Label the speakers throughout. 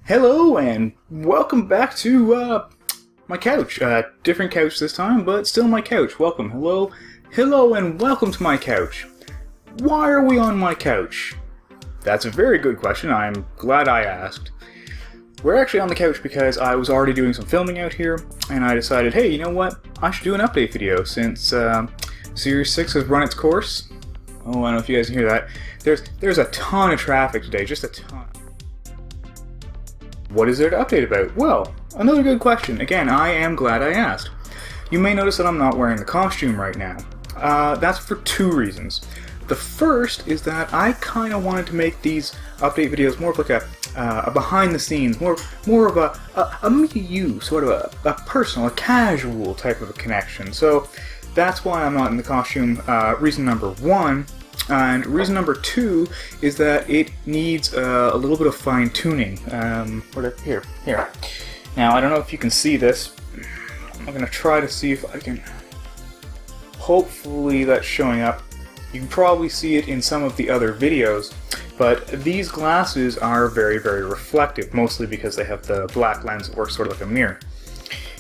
Speaker 1: Hello and welcome back to my couch. Different couch this time, but still my couch. Welcome. Hello and welcome to my couch. Why are we on my couch? That's a very good question. I'm glad I asked. We're actually on the couch because I was already doing some filming out here, and I decided, hey, you know what? I should do an update video since Series 6 has run its course. Oh, I don't know if you guys can hear that. There's a ton of traffic today, just a ton. What is there to update about? Well, another good question. Again, I am glad I asked. You may notice that I'm not wearing the costume right now. That's for two reasons. The first is that I kind of wanted to make these update videos more of like a behind the scenes, more of a me to you, sort of a personal, a casual type of a connection. So that's why I'm not in the costume, reason number one. And reason number two is that it needs a little bit of fine-tuning. Here. Now, I don't know if you can see this. I'm going to try to see if I can... Hopefully that's showing up. You can probably see it in some of the other videos, but these glasses are very, very reflective, mostly because they have the black lens that works sort of like a mirror.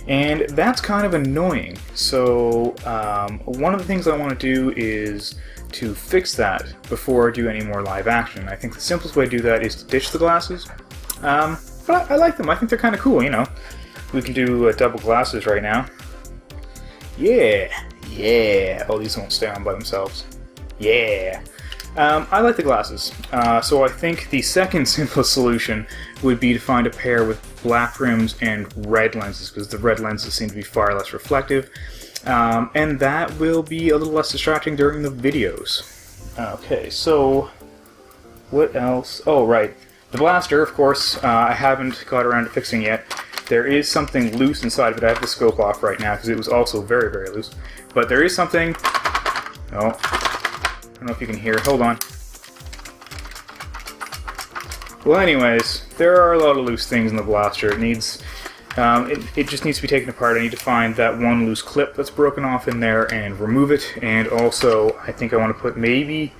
Speaker 1: And that's kind of annoying. So one of the things I want to do is to fix that before I do any more live action. I think the simplest way to do that is to ditch the glasses. But I like them. I think they're kind of cool, you know. We can do double glasses right now. Yeah. Oh, these won't stay on by themselves. Yeah. I like the glasses. So I think the second simplest solution would be to find a pair with black rims and red lenses, because the red lenses seem to be far less reflective. And that will be a little less distracting during the videos. Okay, so what else? Oh, right. The blaster, of course, I haven't got around to fixing yet. There is something loose inside of it. I have the scope off right now because it was also very, very loose. But there is something... Oh, I don't know if you can hear. Hold on. Well, anyways, there are a lot of loose things in the blaster. It needs... It just needs to be taken apart. I need to find that one loose clip that's broken off in there and remove it. And also, I think I want to put maybe...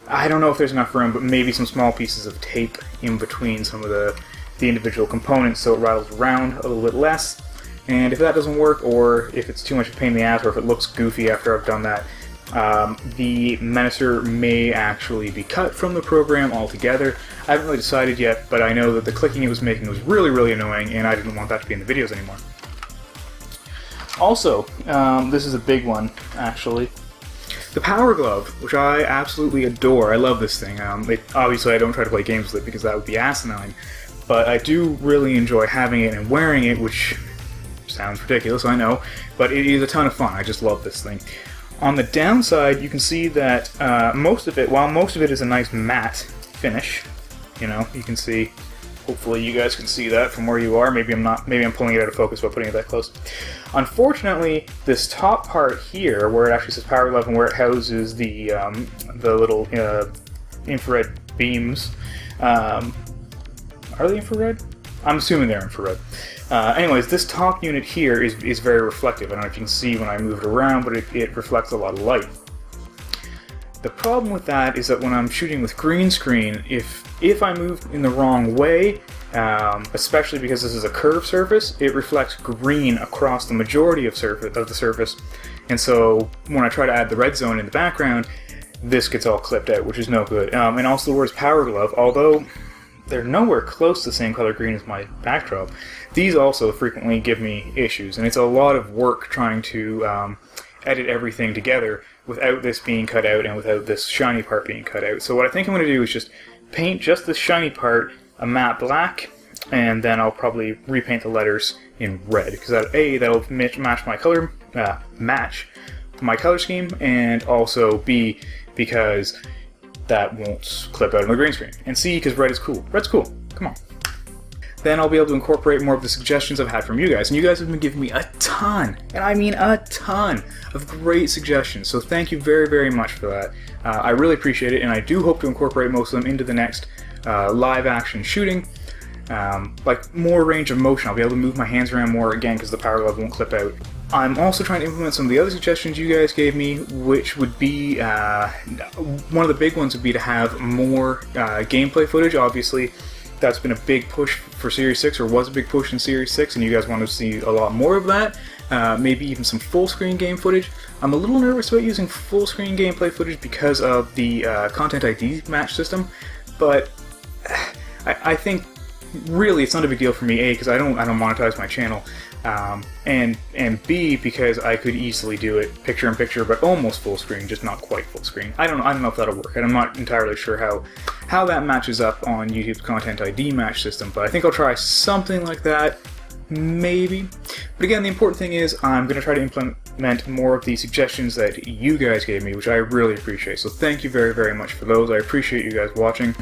Speaker 1: I don't know if there's enough room, but maybe some small pieces of tape in between some of the individual components so it rattles around a little bit less. And if that doesn't work, or if it's too much of a pain in the ass, or if it looks goofy after I've done that, the Menacer may actually be cut from the program altogether. I haven't really decided yet, but I know that the clicking it was making was really, really annoying, and I didn't want that to be in the videos anymore. Also, this is a big one, actually. The Power Glove, which I absolutely adore. I love this thing. Obviously, I don't try to play games with it because that would be asinine, but I do really enjoy having it and wearing it, which sounds ridiculous, I know, but it is a ton of fun. I just love this thing. On the downside, you can see that most of it, while most of it is a nice matte finish, you know, you can see, hopefully you guys can see that from where you are. Maybe I'm not, maybe I'm pulling it out of focus by putting it that close. Unfortunately, this top part here, where it actually says Power Glove and where it houses the little infrared beams, are they infrared? I'm assuming they're infrared. Anyways, this top unit here is very reflective. I don't know if you can see when I move it around, but it reflects a lot of light. The problem with that is that when I'm shooting with green screen, if I move in the wrong way, especially because this is a curved surface, it reflects green across the majority of the surface. And so when I try to add the red zone in the background, this gets all clipped out, which is no good. And also the words Power Glove, although they're nowhere close to the same color green as my backdrop, these also frequently give me issues, and it's a lot of work trying to edit everything together without this being cut out and without this shiny part being cut out. So what I think I'm going to do is just paint just this shiny part a matte black, and then I'll probably repaint the letters in red, because that'll match my color scheme, and also B, because that won't clip out on the green screen. And C, because red is cool. Red's cool. Come on. Then I'll be able to incorporate more of the suggestions I've had from you guys. And you guys have been giving me a ton, and I mean a ton, of great suggestions. So thank you very, very much for that. I really appreciate it, and I do hope to incorporate most of them into the next live action shooting. Like more range of motion. I'll be able to move my hands around more again because the Power Glove won't clip out. I'm also trying to implement some of the other suggestions you guys gave me, which would be, one of the big ones would be to have more gameplay footage. Obviously, that's been a big push for Series 6, or was a big push in Series 6, and you guys want to see a lot more of that. Maybe even some full-screen game footage. I'm a little nervous about using full-screen gameplay footage because of the Content ID match system, but I think really it's not a big deal for me. A, because I don't monetize my channel, and B, because I could easily do it picture-in-picture, but almost full-screen, just not quite full-screen. I don't know if that'll work, and I'm not entirely sure how that matches up on YouTube's Content ID match system, but I think I'll try something like that. Maybe. But again, the important thing is I'm going to try to implement more of the suggestions that you guys gave me, which I really appreciate. So thank you very, very much for those. I appreciate you guys watching.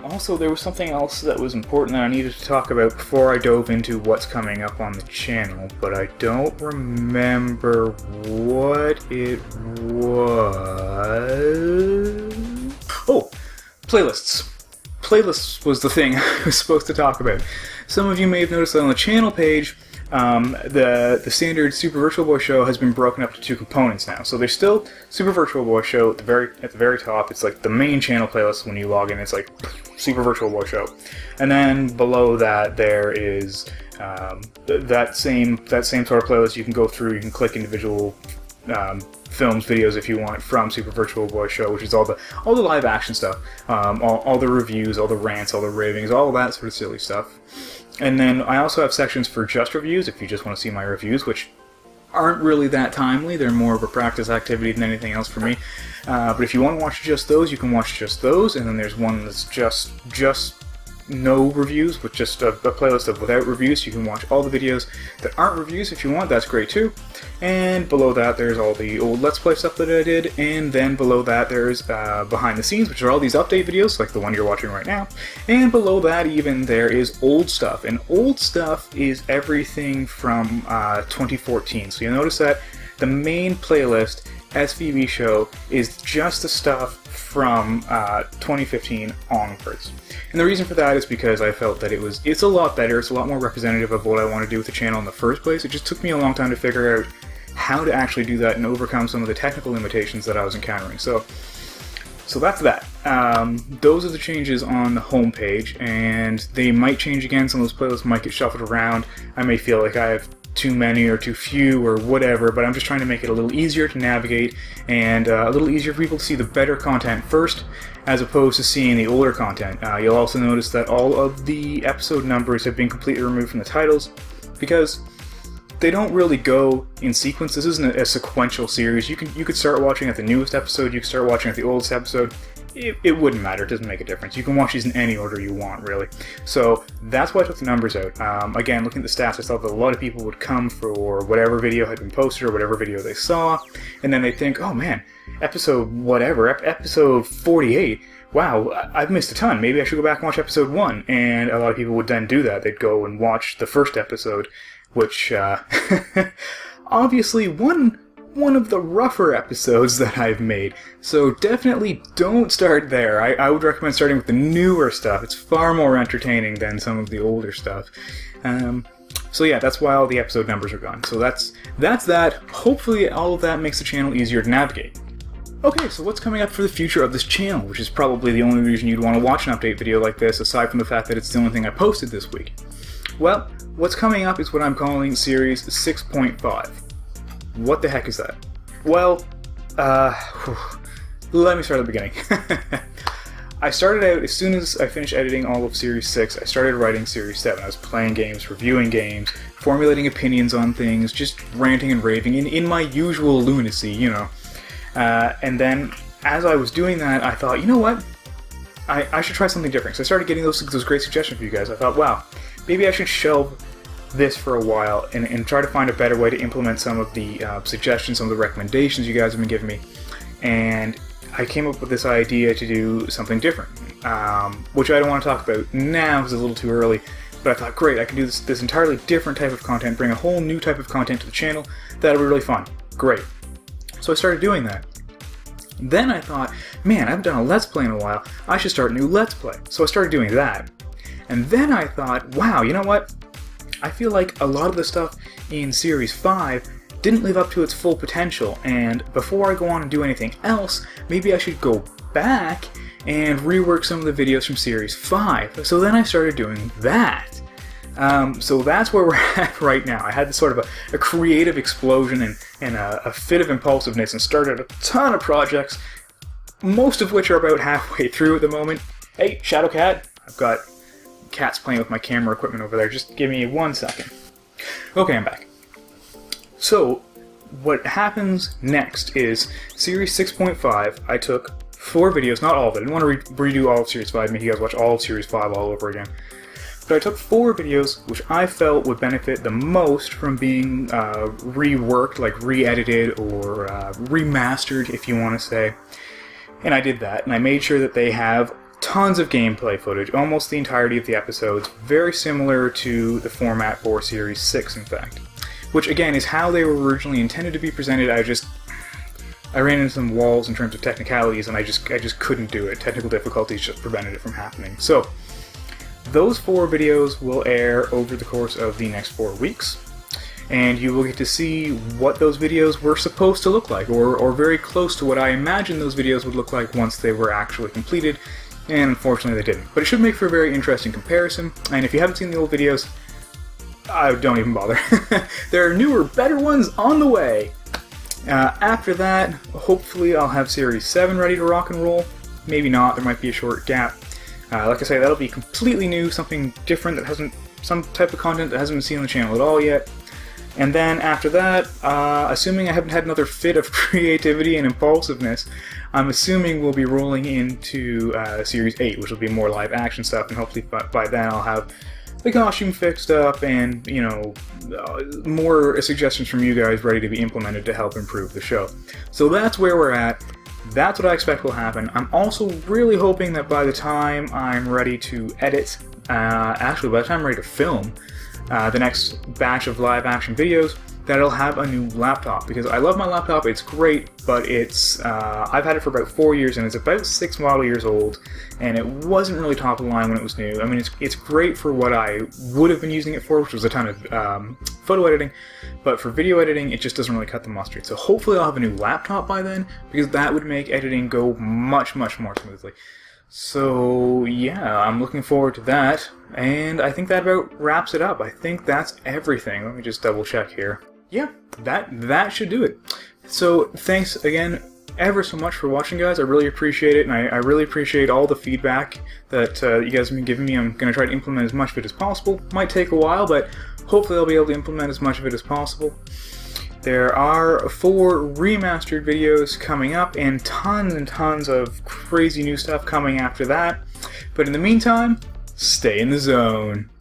Speaker 1: Also, there was something else that was important that I needed to talk about before I dove into what's coming up on the channel, but I don't remember what it was. Oh! Playlists. Playlists was the thing I was supposed to talk about. Some of you may have noticed that on the channel page, the standard Super Virtual Boy Show has been broken up to 2 components now. So there's still Super Virtual Boy Show at the very top. It's like the main channel playlist when you log in. It's like Super Virtual Boy Show, and then below that there is that same sort of playlist. You can go through. You can click individual films, videos if you want from Super Virtual Boy Show, which is all the live action stuff, all the reviews, all the rants, all the ravings, all that sort of silly stuff. And then I also have sections for just reviews, if you just want to see my reviews, which aren't really that timely. They're more of a practice activity than anything else for me. But if you want to watch just those, you can watch just those. And then there's one that's just no reviews, with just a playlist of without reviews. You can watch all the videos that aren't reviews if you want. That's great too. And below that there's all the old Let's Play stuff that I did, and then below that there's behind the scenes, which are all these update videos like the one you're watching right now. And below that even there is old stuff, and old stuff is everything from 2014. So you'll notice that the main playlist, SVB Show, is just the stuff from 2015 onwards. And the reason for that is because I felt that it's a lot better, it's a lot more representative of what I want to do with the channel in the first place. It just took me a long time to figure out how to actually do that and overcome some of the technical limitations that I was encountering. So that's that. Those are the changes on the home page, and they might change again. Some of those playlists might get shuffled around. I may feel like I have too many or too few or whatever, but I'm just trying to make it a little easier to navigate and a little easier for people to see the better content first, as opposed to seeing the older content. You'll also notice that all of the episode numbers have been completely removed from the titles because they don't really go in sequence. This isn't a sequential series. You could start watching at the newest episode, you could start watching at the oldest episode. It wouldn't matter, it doesn't make a difference. You can watch these in any order you want, really. So that's why I took the numbers out. Again, looking at the stats, I saw that a lot of people would come for whatever video had been posted or whatever video they saw, and then they think, oh man, episode whatever, episode 48, wow, I've missed a ton, maybe I should go back and watch episode 1, and a lot of people would then do that. They'd go and watch the first episode, which, obviously, one of the rougher episodes that I've made, so definitely don't start there. I would recommend starting with the newer stuff. It's far more entertaining than some of the older stuff. So yeah, that's why all the episode numbers are gone. So that's that. Hopefully all of that makes the channel easier to navigate. Okay, so what's coming up for the future of this channel, which is probably the only reason you'd want to watch an update video like this, aside from the fact that it's the only thing I posted this week. Well, what's coming up is what I'm calling Series 6.5. What the heck is that? Well, let me start at the beginning. I started out, as soon as I finished editing all of Series 6, I started writing Series 7. I was playing games, reviewing games, formulating opinions on things, just ranting and raving in my usual lunacy, you know. And then, as I was doing that, I thought, you know what? I should try something different. So I started getting those great suggestions from you guys. I thought, wow, maybe I should shelve this for a while and try to find a better way to implement some of the suggestions, some of the recommendations you guys have been giving me. And I came up with this idea to do something different, which I don't want to talk about now because it's a little too early, but I thought, great, I can do this entirely different type of content, bring a whole new type of content to the channel. That'll be really fun. Great. So I started doing that. Then I thought, man, I haven't done a Let's Play in a while. I should start a new Let's Play. So I started doing that. And then I thought, wow, you know what? I feel like a lot of the stuff in Series 5 didn't live up to its full potential, and before I go on and do anything else, maybe I should go back and rework some of the videos from Series 5. So then I started doing that. So that's where we're at right now. I had this sort of a creative explosion and a fit of impulsiveness and started a ton of projects, most of which are about halfway through at the moment. Hey, Shadow Cat! I've got cats playing with my camera equipment over there. Just give me 1 second. Okay, I'm back. So, what happens next is Series 6.5, I took 4 videos, not all of it. I didn't want to redo all of Series 5, make you guys watch all of Series 5 all over again. But I took 4 videos which I felt would benefit the most from being reworked, like re-edited or remastered, if you want to say. And I did that, and I made sure that they have tons of gameplay footage, almost the entirety of the episodes, very similar to the format for Series 6, in fact. Which, again, is how they were originally intended to be presented. I ran into some walls in terms of technicalities, and I just couldn't do it. Technical difficulties just prevented it from happening. So, those 4 videos will air over the course of the next 4 weeks, and you will get to see what those videos were supposed to look like, or very close to what I imagined those videos would look like once they were actually completed, and unfortunately they didn't. But it should make for a very interesting comparison, and if you haven't seen the old videos, don't even bother. There are newer, better ones on the way! After that, hopefully I'll have Series 7 ready to rock and roll. Maybe not, there might be a short gap. Like I say, that'll be completely new, something different that hasn't, some type of content that hasn't been seen on the channel at all yet. And then after that, assuming I haven't had another fit of creativity and impulsiveness, I'm assuming we'll be rolling into Series 8, which will be more live action stuff, and hopefully by then I'll have the costume fixed up and, you know, more suggestions from you guys ready to be implemented to help improve the show. So that's where we're at. That's what I expect will happen. I'm also really hoping that by the time I'm ready to edit, actually by the time I'm ready to film the next batch of live action videos, that I'll have a new laptop, because I love my laptop, it's great, but it's, I've had it for about 4 years and it's about 6 model years old, and it wasn't really top of the line when it was new. I mean, it's great for what I would have been using it for, which was a ton of photo editing, but for video editing, it just doesn't really cut the mustard. So hopefully I'll have a new laptop by then, because that would make editing go much, much more smoothly. So yeah, I'm looking forward to that, and I think that about wraps it up. I think that's everything. Let me just double check here. Yeah, that should do it. So thanks again ever so much for watching, guys. I really appreciate it, and I really appreciate all the feedback that you guys have been giving me. I'm going to try to implement as much of it as possible. Might take a while, but hopefully I'll be able to implement as much of it as possible. There are 4 remastered videos coming up, and tons of crazy new stuff coming after that. But in the meantime, stay in the zone.